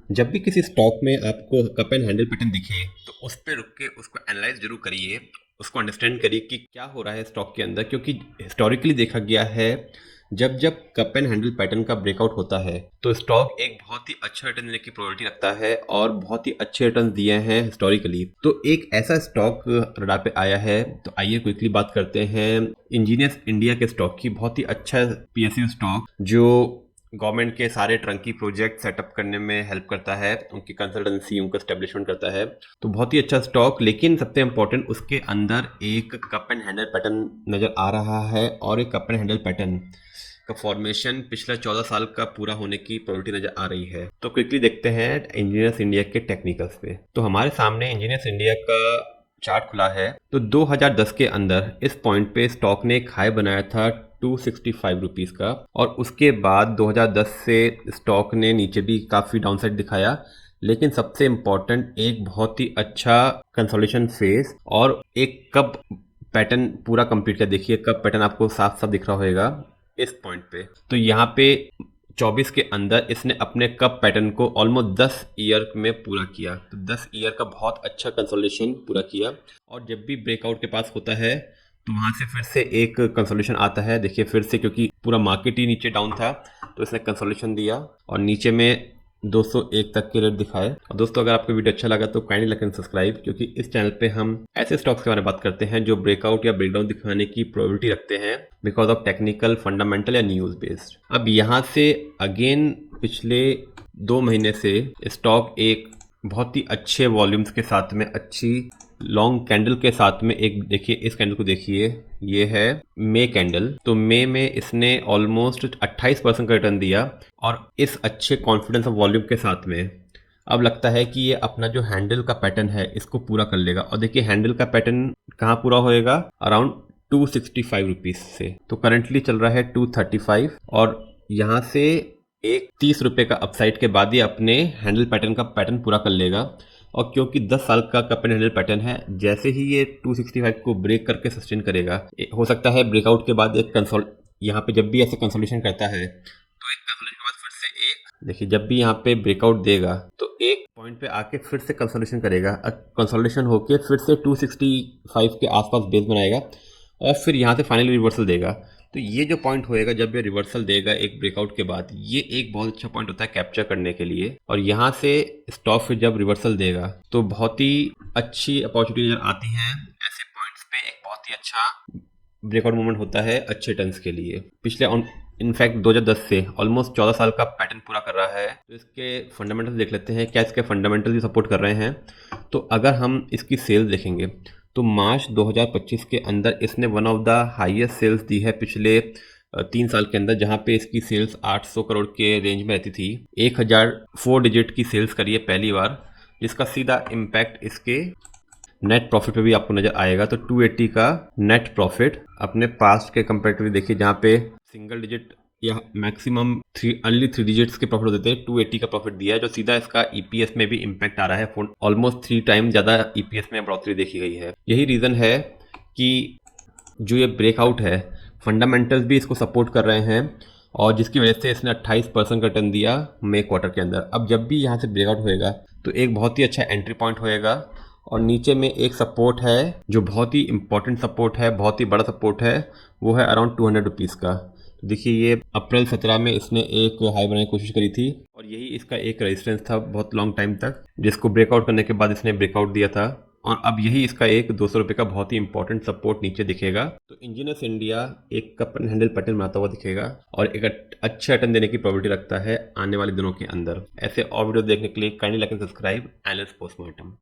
जब भी किसी स्टॉक में आपको कप एंड हैंडल पैटर्न दिखे तो उस पे रुक के उसको एनालाइज जरूर करिए, उसको अंडरस्टैंड करिए कि क्या हो रहा है स्टॉक के अंदर, क्योंकि हिस्टोरिकली देखा गया है जब जब कप एंड हैंडल पैटर्न का ब्रेकआउट होता है तो स्टॉक एक बहुत ही अच्छा रिटर्न देने की प्रोबेबिलिटी रखता है और बहुत ही अच्छे रिटर्न दिए हैं हिस्टोरिकली। तो एक ऐसा स्टॉक रडार पे आया है, तो आइए क्विकली बात करते हैं इंजीनियर्स इंडिया के स्टॉक की। बहुत ही अच्छा पीएसयू स्टॉक जो गवर्नमेंट के सारे ट्रंकी प्रोजेक्ट सेटअप करने में हेल्प करता है, उनकी कंसल्टेंसी उनका स्टेब्लिशमेंट करता है। तो बहुत ही अच्छा स्टॉक, लेकिन सबसे इम्पोर्टेंट उसके अंदर एक कप एंड हैंडल पैटर्न नज़र आ रहा है और एक कप एंड हैंडल पैटर्न का फॉर्मेशन पिछला 14 साल का पूरा होने की प्रोबेबिलिटी नजर आ रही है। तो क्विकली देखते हैं इंजीनियर्स इंडिया के टेक्निकल्स पे। तो हमारे सामने इंजीनियर्स इंडिया का चार्ट खुला है। तो 2010 के अंदर इस पॉइंट पे स्टॉक ने एक हाई बनाया था 265 रुपीज़ का, और उसके बाद 2010 से स्टॉक ने नीचे भी काफ़ी डाउनसाइड दिखाया, लेकिन सबसे इम्पॉर्टेंट एक बहुत ही अच्छा कंसोलिडेशन फेज और एक कब पैटर्न पूरा कंप्लीट किया। देखिए कब पैटर्न आपको साफ साफ दिख रहा होगा इस पॉइंट पे। तो यहाँ पे 24 के अंदर इसने अपने कप पैटर्न को ऑलमोस्ट 10 ईयर में पूरा किया। तो 10 ईयर का बहुत अच्छा कंसोलिडेशन पूरा किया, और जब भी ब्रेकआउट के पास होता है तो वहाँ से फिर से एक कंसोलिडेशन आता है। देखिए फिर से, क्योंकि पूरा मार्केट ही नीचे डाउन था तो इसने कंसोलिडेशन दिया और नीचे में 201 तक के रेट दिखाए। और दोस्तों अगर आपको वीडियो अच्छा लगा तो काइंडली लाइक एंड सब्सक्राइब, क्योंकि इस चैनल पे हम ऐसे स्टॉक्स के बारे में बात करते हैं जो ब्रेकआउट या ब्रेकडाउन दिखाने की प्रोबेबिलिटी रखते हैं बिकॉज ऑफ टेक्निकल, फंडामेंटल या न्यूज़ बेस्ड। अब यहाँ से अगेन पिछले 2 महीने से स्टॉक एक बहुत ही अच्छे वॉल्यूम्स के साथ में, अच्छी लॉन्ग कैंडल के साथ में, एक देखिए इस कैंडल को देखिए, ये है मे कैंडल। तो मे में इसने ऑलमोस्ट 28% का रिटर्न दिया, और इस अच्छे कॉन्फिडेंस ऑफ वॉल्यूम के साथ में अब लगता है कि ये अपना जो हैंडल का पैटर्न है इसको पूरा कर लेगा। और देखिए हैंडल का पैटर्न कहाँ पूरा होएगा, अराउंड 265 रुपीज़ से। तो करंटली चल रहा है 235, और यहाँ से एक 30 रुपये का अपसाइड के बाद ये अपने हैंडल पैटर्न का पैटर्न पूरा कर लेगा। और क्योंकि 10 साल का कप एंड हैंडल पैटर्न है, जैसे ही ये 265 को ब्रेक करके सस्टेन करेगा, हो सकता है ब्रेकआउट के बाद एक कंसोल, यहाँ पे जब भी ऐसे कंसोलिडेशन करता है तो एक कंसोलिडेशन के बाद फिर से एक, देखिए जब भी यहाँ पे ब्रेकआउट देगा तो एक पॉइंट पे आके फिर से कंसोलिडेशन करेगा, कंसोलिडेशन होके फिर से 265 के आसपास बेस बनाएगा और फिर यहाँ से फाइनली रिवर्सल देगा। तो ये जो पॉइंट होएगा जब ये रिवर्सल देगा एक ब्रेकआउट के बाद, ये एक बहुत अच्छा पॉइंट होता है कैप्चर करने के लिए। और यहाँ से स्टॉक फिर जब रिवर्सल देगा तो बहुत ही अच्छी अपॉर्चुनिटी नजर आती है। ऐसे पॉइंट्स पे एक बहुत ही अच्छा ब्रेकआउट मूवमेंट होता है अच्छे टर्न्स के लिए। पिछले इनफैक्ट 2010 से ऑलमोस्ट 14 साल का पैटर्न पूरा कर रहा है। तो इसके फंडामेंटल्स देख लेते हैं, क्या इसके फंडामेंटल भी सपोर्ट कर रहे हैं। तो अगर हम इसकी सेल्स देखेंगे तो मार्च 2025 के अंदर इसने one of the highest sales दी है पिछले 3 साल के अंदर, जहां पे इसकी सेल्स 800 करोड़ के रेंज में रहती थी। 1004 डिजिट की सेल्स करी है पहली बार, जिसका सीधा इम्पैक्ट इसके नेट प्रॉफिट पे भी आपको नजर आएगा। तो 280 का नेट प्रॉफिट अपने पास्ट के कंपेरेटिवली देखिए, जहाँ पे सिंगल डिजिट या मैक्सिमम अर्ली 3 डिजिट्स के प्रॉफिट होते थे, 280 का प्रॉफिट दिया है, जो सीधा इसका ईपीएस में भी इम्पैक्ट आ रहा है। ऑलमोस्ट 3 टाइम ज़्यादा ईपीएस में बढ़ोतरी देखी गई है। यही रीज़न है कि जो ये ब्रेकआउट है, फंडामेंटल्स भी इसको सपोर्ट कर रहे हैं, और जिसकी वजह से इसने 28% का टर्न दिया मई क्वार्टर के अंदर। अब जब भी यहाँ से ब्रेकआउट होएगा तो एक बहुत ही अच्छा एंट्री पॉइंट होएगा, और नीचे में एक सपोर्ट है जो बहुत ही इंपॉर्टेंट सपोर्ट है, बहुत ही बड़ा सपोर्ट है, वो है अराउंड 200 रुपीज़ का। तो देखिए ये अप्रैल 17 में इसने एक हाई बनाने की कोशिश करी थी, और यही इसका एक रेजिस्टेंस था बहुत लॉन्ग टाइम तक, जिसको ब्रेकआउट करने के बाद इसने ब्रेकआउट दिया था। और अब यही इसका एक 200 रुपये का बहुत ही इंपॉर्टेंट सपोर्ट नीचे दिखेगा। तो इंजीनियर्स इंडिया एक कप एंड हैंडल पैटर्न बनाता हुआ दिखेगा, और एक अच्छा रिटर्न देने की प्रोबेबिलिटी रखता है आने वाले दिनों के अंदर। ऐसे और वीडियो देखने के लिए kindly like and subscribe analyst postmortem.